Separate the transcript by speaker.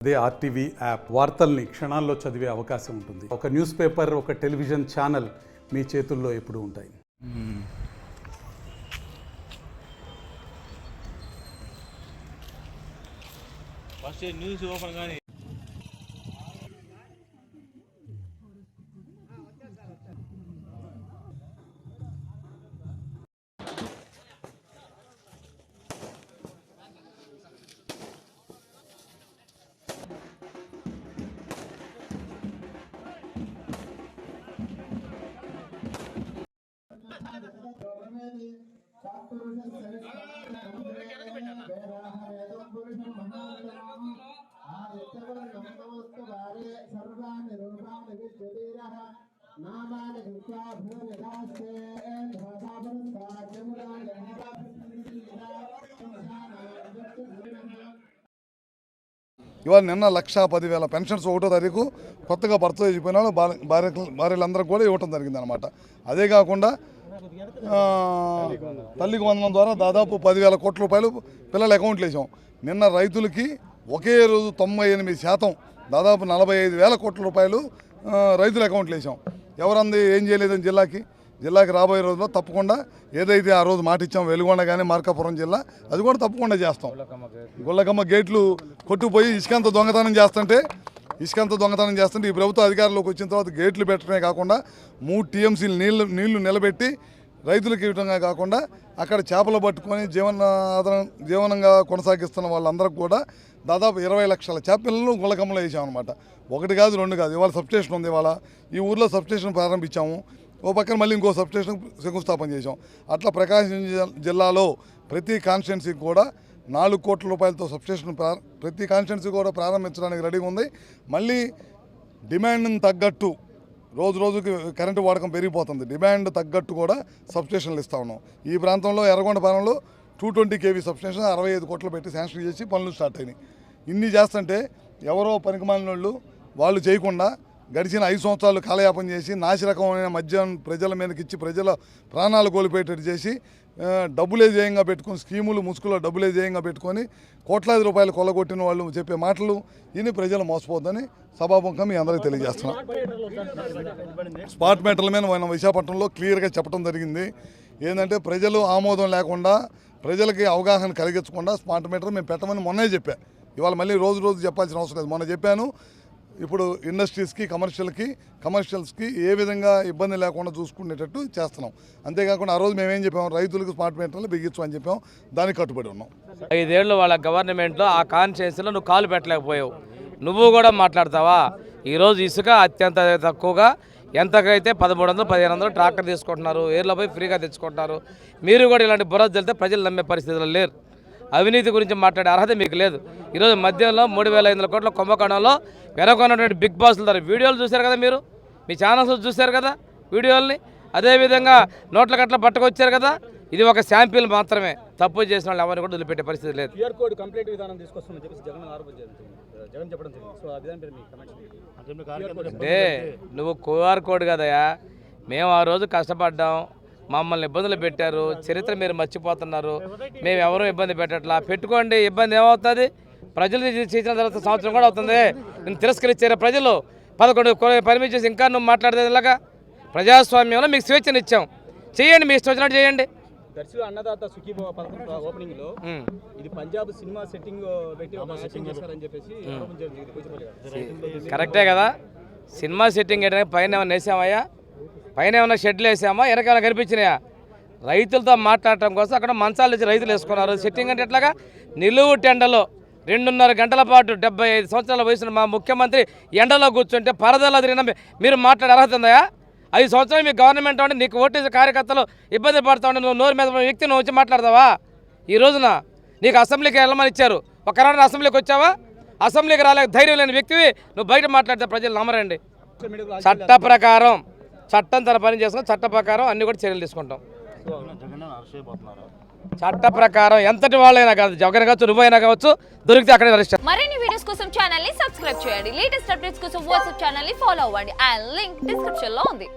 Speaker 1: అదే RTV app వార్తల్ని క్షణాల్లో చదివే అవకాశం ఉంటుంది. ఒక న్యూస్ పేపర్, ఒక టెలివిజన్ ఛానల్ మీ చేతుల్లో ఎప్పుడూ ఉంటాయి.
Speaker 2: ఫస్ట్ న్యూస్ ఓపెన్ కానీ
Speaker 3: ఇవాళ నిన్న 1,10,000 పెన్షన్స్ 1వ తారీఖు కొత్తగా భర్త అయిపోయిన భార్యలందరికీ కూడా ఇవ్వటం జరిగింది అనమాట. అదే కాకుండా తల్లికి వందనం ద్వారా దాదాపు 10,000 కోట్ల రూపాయలు పిల్లల అకౌంట్లు వేసాం. నిన్న రైతులకి ఒకే రోజు 98% దాదాపు 45,000 కోట్ల రూపాయలు రైతుల అకౌంట్లు వేసాం. ఎవరంది ఏం చేయలేదని జిల్లాకి రాబోయే రోజుల్లో తప్పకుండా ఏదైతే ఆ రోజు మాట ఇచ్చాం వెలుగొండ కానీ మార్కాపురం జిల్లా అది కూడా తప్పకుండా చేస్తాం. గుళ్ళకమ్మ గేట్లు కొట్టుకుపోయి ఇసుకంత దొంగతనం చేస్తుంటే ఈ ప్రభుత్వ అధికారంలోకి వచ్చిన తర్వాత గేట్లు పెట్టడమే కాకుండా 3 టీఎంసీలు నీళ్లు నిలబెట్టి రైతులకు ఇవ్వటమే కాకుండా అక్కడ చేపలు పట్టుకొని జీవనంగా కొనసాగిస్తున్న వాళ్ళందరికీ కూడా దాదాపు 20 లక్షల చేపలను గుళ్ళకమ్మలో వేసామన్నమాట. 1 కాదు 2 కాదు. ఇవాళ సబ్స్టేషన్ ఉంది. ఇవాళ ఈ ఊర్లో సబ్స్టేషన్ ప్రారంభించాము. ఓ పక్కన మళ్ళీ ఇంకో సబ్స్టేషన్ శంకుస్థాపన చేసాం. అట్లా ప్రకాశం జిల్లాలో ప్రతి కాన్స్టిట్యున్సీకి కూడా 4 కోట్ల రూపాయలతో సబ్స్టేషన్ ప్రతి కాన్స్టిట్యున్సీ కూడా ప్రారంభించడానికి రెడీగా ఉంది. మళ్ళీ డిమాండ్ని తగ్గట్టు రోజుకి కరెంటు వాడకం పెరిగిపోతుంది. డిమాండ్ తగ్గట్టు కూడా సబ్స్టేషన్లు ఇస్తా ఉన్నాం. ఈ ప్రాంతంలో ఎర్రగొండపాలెంలో 220 kV సబ్స్టేషన్ 65 కోట్లు పెట్టి శాంక్షన్ చేసి పనులు స్టార్ట్ అయినాయి. ఇన్ని చేస్తుంటే ఎవరో పనికిమాలిన వాళ్ళు చేయకుండా గడిచిన 5 సంవత్సరాలు కాలయాపన చేసి నాసిరకమైన మద్యం ప్రజల మీదకి ఇచ్చి ప్రజల ప్రాణాలు కోల్పోయేటట్టు చేసి డబ్బులే జయంగా పెట్టుకొని స్కీములు ముసుగులో డబ్బులే జయంగా పెట్టుకొని కోట్లాది రూపాయలు కొల్లగొట్టిన వాళ్ళు చెప్పే మాటలు ఇని ప్రజలు మోసపోద్దని సభాముఖంగా మీ అందరికీ తెలియజేస్తున్నాం. స్మార్ట్ మీటర్ల మీద మన విశాఖపట్నంలో క్లియర్గా చెప్పడం జరిగింది. ఏంటంటే ప్రజలు ఆమోదం లేకుండా ప్రజలకి అవగాహన కలిగించకుండా స్మార్ట్ మీటర్ మేము పెట్టమని మొన్నే చెప్పా. ఇవాళ మళ్ళీ రోజు చెప్పాల్సిన అవసరం లేదు. మొన్న చెప్పాను. ఇప్పుడు ఇండస్ట్రీస్కి కమర్షియల్స్కి ఏ విధంగా ఇబ్బంది లేకుండా చూసుకునేటట్టు చేస్తున్నాం. అంతేకాకుండా ఆ రోజు మేమేం చెప్పాము, రైతులకు స్మార్ట్ మీటర్లు బిగించమని చెప్పాం. దానికి కట్టుబడి ఉన్నాం.
Speaker 4: 5 ఏళ్ళు వాళ్ళ గవర్నమెంట్లో ఆ కాన్స్టిట్యున్సీలో నువ్వు కాలు పెట్టలేకపోయావు. నువ్వు కూడా మాట్లాడతావా? ఈరోజు ఇసుక అత్యంత తక్కువగా ఎంతకైతే 1300 1500 ట్రాక్టర్ తీసుకుంటున్నారు. ఏర్లో పోయి ఫ్రీగా తెచ్చుకుంటున్నారు. మీరు కూడా ఇలాంటి బుర్రలు తెలితే ప్రజలు నమ్మే పరిస్థితుల్లో లేరు. అవినీతి గురించి మాట్లాడే అర్హత మీకు లేదు. ఈరోజు మధ్యంలో 3,500 కోట్ల కుంభకోణంలో వెనకొన్నటువంటి బిగ్ బాస్ల ద్వారా వీడియోలు చూశారు కదా, మీరు మీ ఛానల్స్ చూశారు కదా వీడియోల్ని. అదేవిధంగా నోట్ల కట్ల పట్టుకొచ్చారు కదా. ఇది ఒక శాంపిల్ మాత్రమే. తప్పు చేసిన వాళ్ళు ఎవరిని కూడా వదిలిపెట్టే పరిస్థితి లేదు. అంటే నువ్వు క్యూఆర్ కోడ్ కదయా. మేము ఆ రోజు కష్టపడ్డాం, మమ్మల్ని ఇబ్బందులు పెట్టారు. చరిత్ర మీరు మర్చిపోతున్నారు. మేము ఎవరూ ఇబ్బంది పెట్టట్లా. పెట్టుకోండి, ఇబ్బంది ఏమవుతుంది? ప్రజలు చేసిన తర్వాత సంవత్సరం కూడా అవుతుంది. నేను తిరస్కరించారు ప్రజలు. 11 పర్మిట్ చేసి ఇంకా నువ్వు మాట్లాడేది ఇలాగా. ప్రజాస్వామ్యంలో మీకు స్వేచ్ఛనిచ్చాం. చేయండి, మీ ఇష్టం వచ్చినట్టు చేయండి.
Speaker 5: దర్శిలో అన్నదాత సుఖీభవ పథకం ఓపెనింగ్ లో ఇది పంజాబ్ సినిమా సెట్టింగ్ పెట్టి చేశారని చెప్పేసి
Speaker 4: కరెక్టే కదా. సినిమా సెట్టింగ్ వేయడానికి పైన ఏమైనా వేసామయ్యా? పైన ఏమైనా షెడ్లు వేసామా? వెనకేమైనా కనిపించినాయా? రైతులతో మాట్లాడటం కోసం అక్కడ మంచాలు ఇచ్చి రైతులు వేసుకున్నారు. సెట్టింగ్ అంటే ఎట్లాగా? నిలువు టెండలో 2.5 గంటల పాటు 75 సంవత్సరాల వయసున్న మా ముఖ్యమంత్రి ఎండలో కూర్చుంటే పరదలో తిరిగిన మీరు మాట్లాడే అర్హత ఉందా? 5 సంవత్సరాలు మీ గవర్నమెంట్ ఉంటే నీకు ఓటేసే కార్యకర్తలు ఇబ్బంది పడుతూ ఉంటే నువ్వు నోరు మీద వ్యక్తి నువ్వు వచ్చి మాట్లాడతావా? ఈ రోజున నీకు అసెంబ్లీకి వెళ్ళమని ఇచ్చారు. ఒకనాడు అసెంబ్లీకి వచ్చావా? అసెంబ్లీకి రాలేక ధైర్యం లేని వ్యక్తివి నువ్వు బయట మాట్లాడితే ప్రజలు నమ్మరండి. చట్ట ప్రకారం చట్టం తన పని చేసుకుని చట్ట ప్రకారం అన్ని కూడా చర్యలు తీసుకుంటాం. చట్ట ప్రకారం ఎంతటి వాళ్ళైనా కాదు, జగన్ కావచ్చు, నువ్వైనా కావచ్చు, దొరికితే అక్కడే అరెస్ట్.
Speaker 6: మరిన్ని వీడియోస్ కోసం ఛానల్ ని సబ్స్క్రైబ్ చేయండి. లేటెస్ట్ అప్డేట్స్ కోసం వాట్సాప్ ఛానల్ ని ఫాలో అవ్వండి. ఆ లింక్ డిస్క్రిప్షన్ లో ఉంది.